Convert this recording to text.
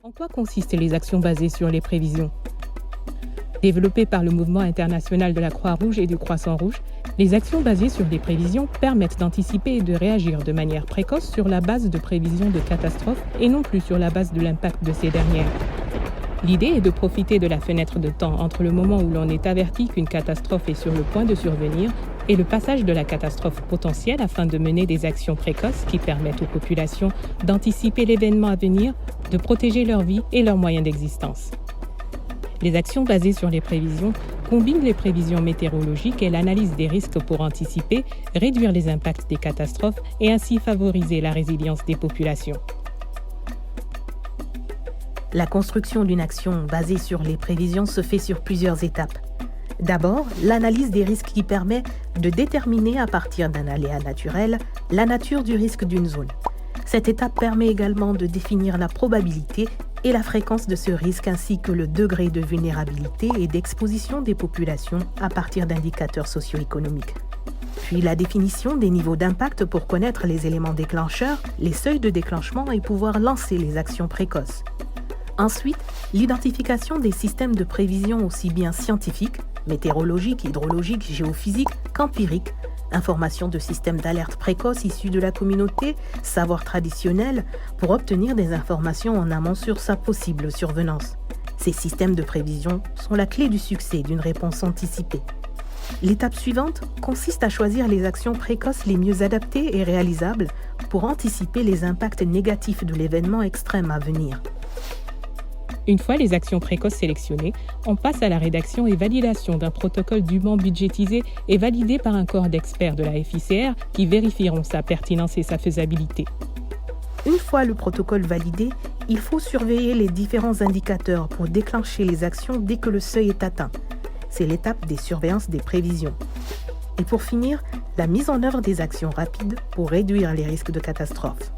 En quoi consistent les actions basées sur les prévisions? Développées par le mouvement international de la Croix-Rouge et du Croissant-Rouge, les actions basées sur les prévisions permettent d'anticiper et de réagir de manière précoce sur la base de prévisions de catastrophes et non plus sur la base de l'impact de ces dernières. L'idée est de profiter de la fenêtre de temps entre le moment où l'on est averti qu'une catastrophe est sur le point de survenir et le passage de la catastrophe potentielle afin de mener des actions précoces qui permettent aux populations d'anticiper l'événement à venir, de protéger leur vie et leurs moyens d'existence. Les actions basées sur les prévisions combinent les prévisions météorologiques et l'analyse des risques pour anticiper, réduire les impacts des catastrophes et ainsi favoriser la résilience des populations. La construction d'une action basée sur les prévisions se fait sur plusieurs étapes. D'abord, l'analyse des risques qui permet de déterminer à partir d'un aléa naturel la nature du risque d'une zone. Cette étape permet également de définir la probabilité et la fréquence de ce risque ainsi que le degré de vulnérabilité et d'exposition des populations à partir d'indicateurs socio-économiques. Puis la définition des niveaux d'impact pour connaître les éléments déclencheurs, les seuils de déclenchement et pouvoir lancer les actions précoces. Ensuite, l'identification des systèmes de prévision aussi bien scientifiques, météorologiques, hydrologiques, géophysiques qu'empiriques, information de systèmes d'alerte précoce issus de la communauté, savoir traditionnel, pour obtenir des informations en amont sur sa possible survenance. Ces systèmes de prévision sont la clé du succès d'une réponse anticipée. L'étape suivante consiste à choisir les actions précoces les mieux adaptées et réalisables pour anticiper les impacts négatifs de l'événement extrême à venir. Une fois les actions précoces sélectionnées, on passe à la rédaction et validation d'un protocole dûment budgétisé et validé par un corps d'experts de la FICR qui vérifieront sa pertinence et sa faisabilité. Une fois le protocole validé, il faut surveiller les différents indicateurs pour déclencher les actions dès que le seuil est atteint. C'est l'étape des surveillances des prévisions. Et pour finir, la mise en œuvre des actions rapides pour réduire les risques de catastrophe.